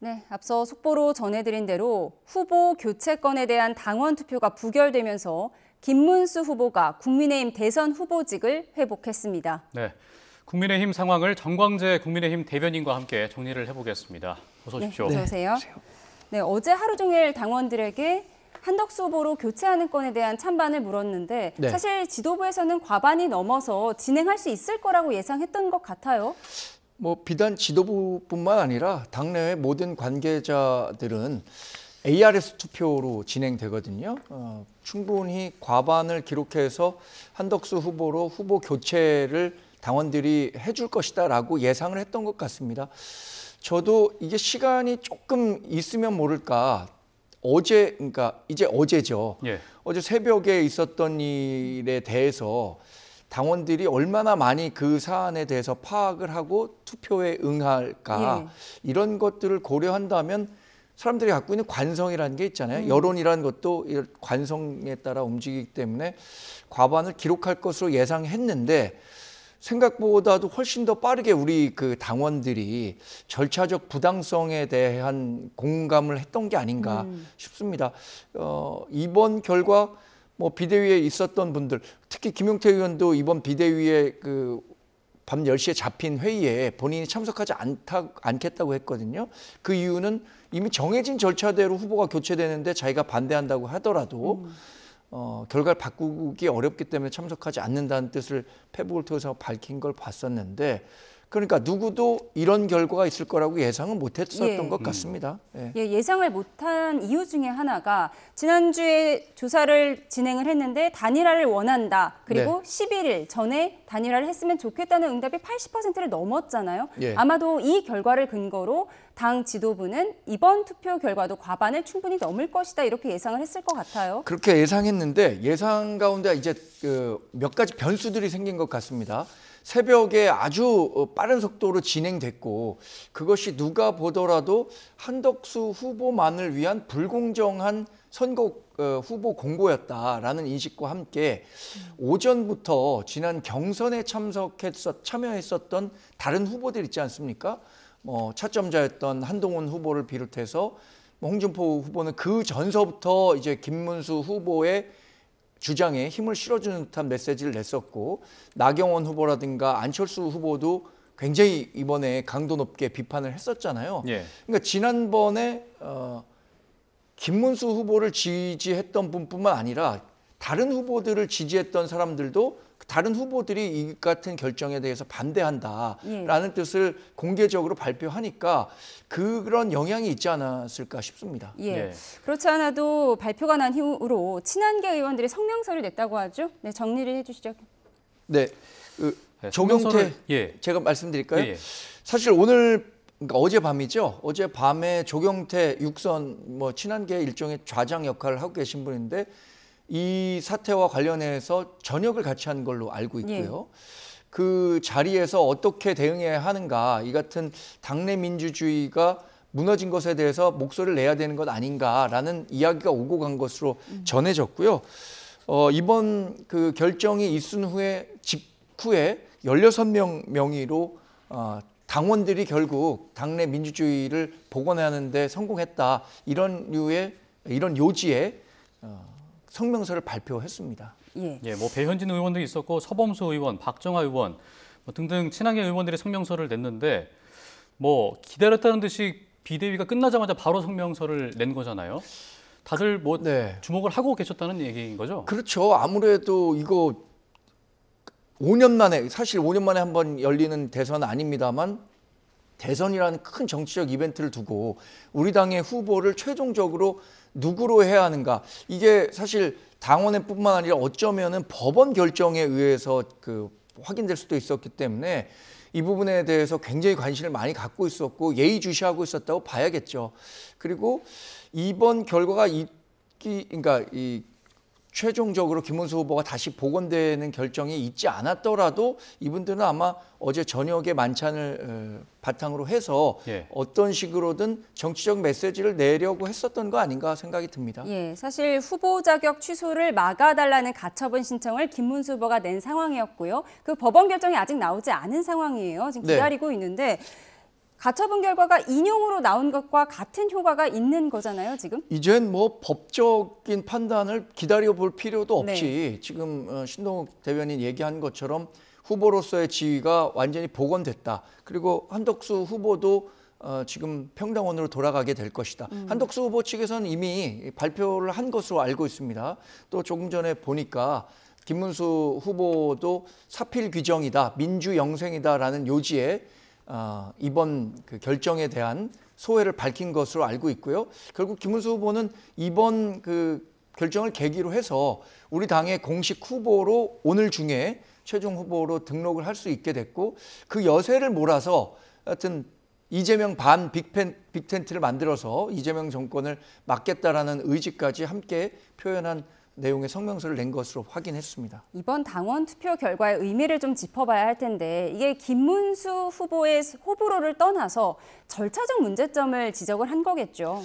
네, 앞서 속보로 전해드린 대로 후보 교체건에 대한 당원 투표가 부결되면서 김문수 후보가 국민의힘 대선 후보직을 회복했습니다. 네, 국민의힘 상황을 정광재 국민의힘 대변인과 함께 정리를 해보겠습니다. 어서 오십시오. 네, 어서 오세요. 네, 어제 하루 종일 당원들에게 한덕수 후보로 교체하는 건에 대한 찬반을 물었는데 사실 지도부에서는 과반이 넘어서 진행할 수 있을 거라고 예상했던 것 같아요. 비단 지도부뿐만 아니라 당내외 모든 관계자들은 ARS 투표로 진행되거든요. 충분히 과반을 기록해서 한덕수 후보로 후보 교체를 당원들이 해줄 것이다라고 예상을 했던 것 같습니다. 저도 이게 시간이 조금 있으면 모를까. 그러니까 이제 어제죠. 어제 새벽에 있었던 일에 대해서 당원들이 얼마나 많이 그 사안에 대해서 파악을 하고 투표에 응할까 이런 것들을 고려한다면 사람들이 갖고 있는 관성이라는 게 있잖아요. 여론이라는 것도 관성에 따라 움직이기 때문에 과반을 기록할 것으로 예상했는데 생각보다도 훨씬 더 빠르게 우리 그 당원들이 절차적 부당성에 대한 공감을 했던 게 아닌가 싶습니다. 이번 결과 비대위에 있었던 분들, 특히 김용태 의원도 이번 비대위에 밤 10시에 잡힌 회의에 본인이 참석하지 않겠다고 했거든요. 그 이유는 이미 정해진 절차대로 후보가 교체되는데 자기가 반대한다고 하더라도 결과를 바꾸기 어렵기 때문에 참석하지 않는다는 뜻을 페북을 통해서 밝힌 걸 봤었는데 그러니까 누구도 이런 결과가 있을 거라고 예상은 못했었던 것 같습니다. 예상을 못한 이유 중에 하나가 지난주에 조사를 진행을 했는데 단일화를 원한다. 그리고 11일 전에 단일화를 했으면 좋겠다는 응답이 80%를 넘었잖아요. 아마도 이 결과를 근거로 당 지도부는 이번 투표 결과도 과반을 충분히 넘을 것이다. 이렇게 예상을 했을 것 같아요. 그렇게 예상했는데 예상 가운데 이제 몇 가지 변수들이 생긴 것 같습니다. 새벽에 아주 빠른 속도로 진행됐고 그것이 누가 보더라도 한덕수 후보만을 위한 불공정한 선거 후보 공고였다라는 인식과 함께 오전부터 지난 경선에 참여했었던 다른 후보들 있지 않습니까? 차점자였던 한동훈 후보를 비롯해서 홍준표 후보는 그 전서부터 이제 김문수 후보의 주장에 힘을 실어주는 듯한 메시지를 냈었고 나경원 후보라든가 안철수 후보도 굉장히 이번에 강도 높게 비판을 했었잖아요. 그러니까 지난번에 김문수 후보를 지지했던 분뿐만 아니라 다른 후보들을 지지했던 사람들도 다른 후보들이 이 같은 결정에 대해서 반대한다라는 뜻을 공개적으로 발표하니까 그런 영향이 있지 않았을까 싶습니다. 그렇지 않아도 발표가 난 이후로 친한계 의원들이 성명서를 냈다고 하죠. 네, 정리를 해주시죠. 네, 조경태 제가 말씀드릴까요? 사실 오늘 그러니까 어젯밤이죠. 어젯밤에 조경태 육선 친한계 일종의 좌장 역할을 하고 계신 분인데 이 사태와 관련해서 전역을 같이 한 걸로 알고 있고요. 그 자리에서 어떻게 대응해야 하는가, 이 같은 당내 민주주의가 무너진 것에 대해서 목소리를 내야 되는 것 아닌가라는 이야기가 오고 간 것으로 전해졌고요. 이번 그 결정이 있은 직후에 16명 명의로 당원들이 결국 당내 민주주의를 복원하는 데 성공했다. 이런 요지의 성명서를 발표했습니다. 배현진 의원도 있었고 서범수 의원, 박정아 의원 등등 친한계 의원들이 성명서를 냈는데 기다렸다는 듯이 비대위가 끝나자마자 바로 성명서를 낸 거잖아요. 다들 주목을 하고 계셨다는 얘기인 거죠? 그렇죠. 아무래도 이거 5년 만에 사실 5년 만에 한번 열리는 대선은 아닙니다만 대선이라는 큰 정치적 이벤트를 두고 우리 당의 후보를 최종적으로 누구로 해야 하는가, 이게 사실 당원회뿐만 아니라 어쩌면은 법원 결정에 의해서 확인될 수도 있었기 때문에 이 부분에 대해서 굉장히 관심을 많이 갖고 있었고 예의주시하고 있었다고 봐야겠죠. 그리고 이번 결과가 그러니까 최종적으로 김문수 후보가 다시 복원되는 결정이 있지 않았더라도 이분들은 아마 어제 저녁에 만찬을 바탕으로 해서 어떤 식으로든 정치적 메시지를 내려고 했었던 거 아닌가 생각이 듭니다. 사실 후보 자격 취소를 막아달라는 가처분 신청을 김문수 후보가 낸 상황이었고요. 그 법원 결정이 아직 나오지 않은 상황이에요. 지금 기다리고 있는데 가처분 결과가 인용으로 나온 것과 같은 효과가 있는 거잖아요, 지금? 이젠 뭐 법적인 판단을 기다려볼 필요도 없이 네. 지금 신동욱 대변인 얘기한 것처럼 후보로서의 지위가 완전히 복원됐다. 그리고 한덕수 후보도 지금 평당원으로 돌아가게 될 것이다. 한덕수 후보 측에서는 이미 발표를 한 것으로 알고 있습니다. 또 조금 전에 보니까 김문수 후보도 사필 규정이다, 민주영생이다라는 요지에 이번 그 결정에 대한 소회를 밝힌 것으로 알고 있고요. 결국 김문수 후보는 이번 그 결정을 계기로 해서 우리 당의 공식 후보로 오늘 중에 최종 후보로 등록을 할 수 있게 됐고, 그 여세를 몰아서 하여튼 이재명 반 빅텐트를 만들어서 이재명 정권을 막겠다라는 의지까지 함께 표현한 내용의 성명서를 낸 것으로 확인했습니다. 이번 당원 투표 결과의 의미를 좀 짚어봐야 할 텐데 이게 김문수 후보의 호불호를 떠나서 절차적 문제점을 지적을 한 거겠죠.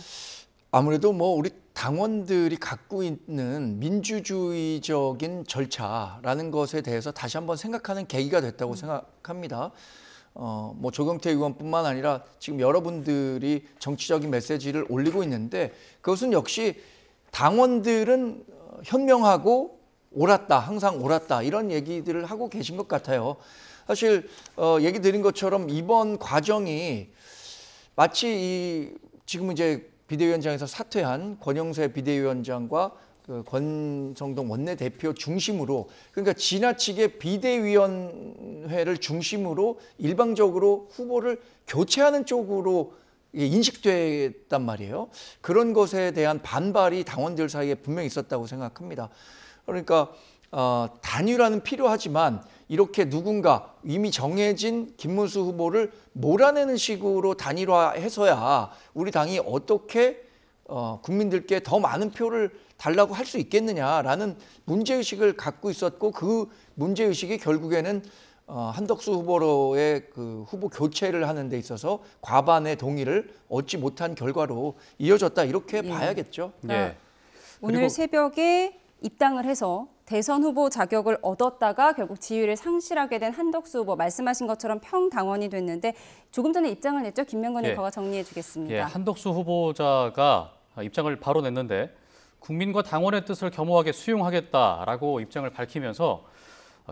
아무래도 뭐 우리 당원들이 갖고 있는 민주주의적인 절차라는 것에 대해서 다시 한번 생각하는 계기가 됐다고 생각합니다. 뭐 조경태 의원뿐만 아니라 지금 여러분들이 정치적인 메시지를 올리고 있는데 그것은 역시 당원들은 현명하고 옳았다, 항상 옳았다 이런 얘기들을 하고 계신 것 같아요. 사실 얘기 드린 것처럼 이번 과정이 마치 지금 이제 비대위원장에서 사퇴한 권영세 비대위원장과 그 권성동 원내대표 중심으로, 그러니까 지나치게 비대위원회를 중심으로 일방적으로 후보를 교체하는 쪽으로 인식됐단 말이에요. 그런 것에 대한 반발이 당원들 사이에 분명히 있었다고 생각합니다. 그러니까 단일화는 필요하지만 이렇게 누군가 이미 정해진 김문수 후보를 몰아내는 식으로 단일화해서야 우리 당이 어떻게 국민들께 더 많은 표를 달라고 할 수 있겠느냐라는 문제의식을 갖고 있었고, 그 문제의식이 결국에는 한덕수 후보로의 그 후보 교체를 하는 데 있어서 과반의 동의를 얻지 못한 결과로 이어졌다, 이렇게 봐야겠죠. 예. 오늘 새벽에 입당을 해서 대선 후보 자격을 얻었다가 결국 지위를 상실하게 된 한덕수 후보, 말씀하신 것처럼 평당원이 됐는데 조금 전에 입장을 냈죠. 김명건 리퍼가 정리해 주겠습니다. 예, 한덕수 후보자가 입장을 바로 냈는데 국민과 당원의 뜻을 겸허하게 수용하겠다라고 입장을 밝히면서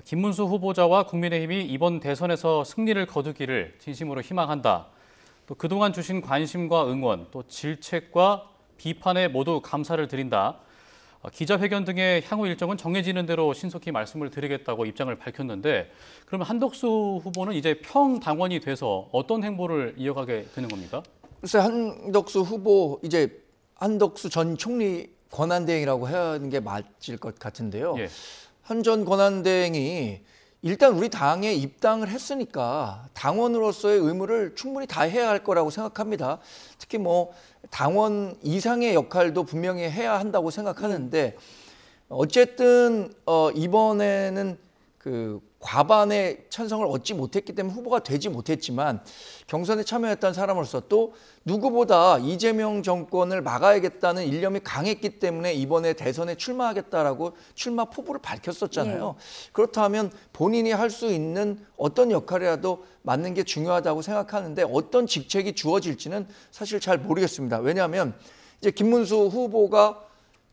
김문수 후보자와 국민의힘이 이번 대선에서 승리를 거두기를 진심으로 희망한다. 또 그동안 주신 관심과 응원, 또 질책과 비판에 모두 감사를 드린다. 기자회견 등의 향후 일정은 정해지는 대로 신속히 말씀을 드리겠다고 입장을 밝혔는데, 그러면 한덕수 후보는 이제 평당원이 돼서 어떤 행보를 이어가게 되는 겁니까? 글쎄, 한덕수 후보, 이제 한덕수 전 총리 권한대행이라고 해야 하는 게 맞을 것 같은데요. 예. 한 전 권한대행이 일단 우리 당에 입당을 했으니까 당원으로서의 의무를 충분히 다해야 할 거라고 생각합니다. 특히 뭐 당원 이상의 역할도 분명히 해야 한다고 생각하는데, 어쨌든 이번에는 그 과반의 찬성을 얻지 못했기 때문에 후보가 되지 못했지만, 경선에 참여했던 사람으로서 또 누구보다 이재명 정권을 막아야겠다는 일념이 강했기 때문에 이번에 대선에 출마하겠다라고 출마 포부를 밝혔었잖아요. 그렇다면 본인이 할 수 있는 어떤 역할이라도 맡는 게 중요하다고 생각하는데, 어떤 직책이 주어질지는 사실 잘 모르겠습니다. 왜냐하면 이제 김문수 후보가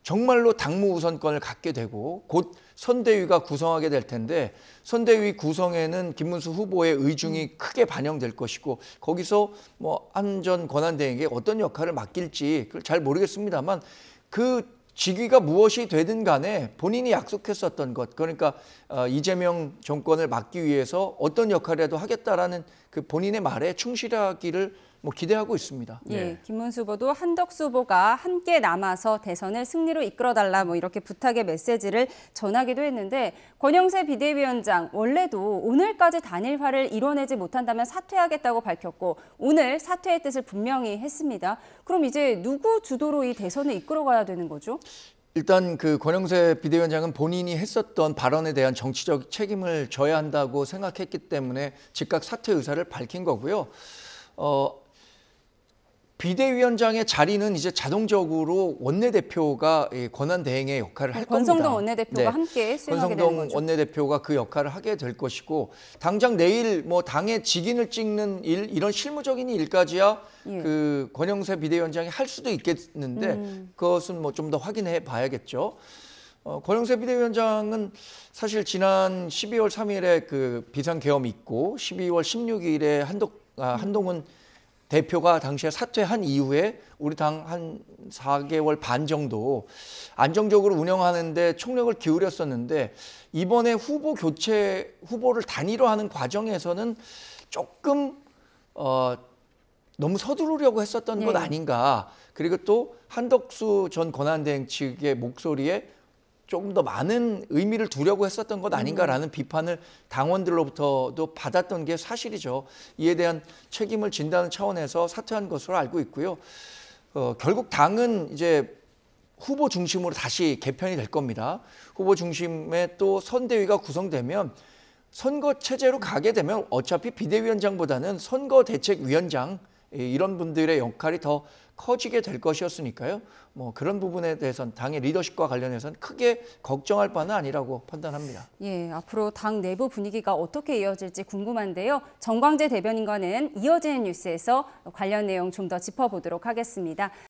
정말로 당무 우선권을 갖게 되고 곧 선대위가 구성하게 될 텐데, 선대위 구성에는 김문수 후보의 의중이 크게 반영될 것이고, 거기서 뭐 한 전 권한대행에게 어떤 역할을 맡길지 그걸 잘 모르겠습니다만, 그 직위가 무엇이 되든 간에 본인이 약속했었던 것, 그러니까 이재명 정권을 막기 위해서 어떤 역할이라도 하겠다라는 그 본인의 말에 충실하기를 뭐 기대하고 있습니다. 예, 김문수 후보도 한덕수 후보가 함께 남아서 대선을 승리로 이끌어달라 뭐 이렇게 부탁의 메시지를 전하기도 했는데, 권영세 비대위원장 원래도 오늘까지 단일화를 이뤄내지 못한다면 사퇴하겠다고 밝혔고 오늘 사퇴의 뜻을 분명히 했습니다. 그럼 이제 누구 주도로 이 대선을 이끌어가야 되는 거죠? 일단 그 권영세 비대위원장은 본인이 했었던 발언에 대한 정치적 책임을 져야 한다고 생각했기 때문에 즉각 사퇴 의사를 밝힌 거고요. 비대위원장의 자리는 이제 자동적으로 원내대표가 권한 대행의 역할을 할 겁니다. 권성동 원내대표가 함께 수행하게 되는 권성동 거죠. 원내대표가 그 역할을 하게 될 것이고 당장 내일 뭐 당의 직인을 찍는 일 이런 실무적인 일까지야 예. 그 권영세 비대위원장이 할 수도 있겠는데 그것은 뭐 좀 더 확인해 봐야겠죠. 권영세 비대위원장은 사실 지난 12월 3일에 그 비상계엄이 있고 12월 16일에 한동훈 대표가 당시에 사퇴한 이후에 우리 당 한 4개월 반 정도 안정적으로 운영하는데 총력을 기울였었는데 이번에 후보를 단일화하는 과정에서는 조금 너무 서두르려고 했었던 네. 것 아닌가. 그리고 또 한덕수 전 권한대행 측의 목소리에 조금 더 많은 의미를 두려고 했었던 것 아닌가라는 비판을 당원들로부터도 받았던 게 사실이죠. 이에 대한 책임을 진다는 차원에서 사퇴한 것으로 알고 있고요. 결국 당은 이제 후보 중심으로 다시 개편이 될 겁니다. 후보 중심의 또 선대위가 구성되면 선거 체제로 가게 되면 어차피 비대위원장보다는 선거대책위원장 이런 분들의 역할이 더 커지게 될 것이었으니까요. 뭐 그런 부분에 대해서는 당의 리더십과 관련해서는 크게 걱정할 바는 아니라고 판단합니다. 예, 앞으로 당 내부 분위기가 어떻게 이어질지 궁금한데요. 정광재 대변인과는 이어지는 뉴스에서 관련 내용 좀 더 짚어보도록 하겠습니다.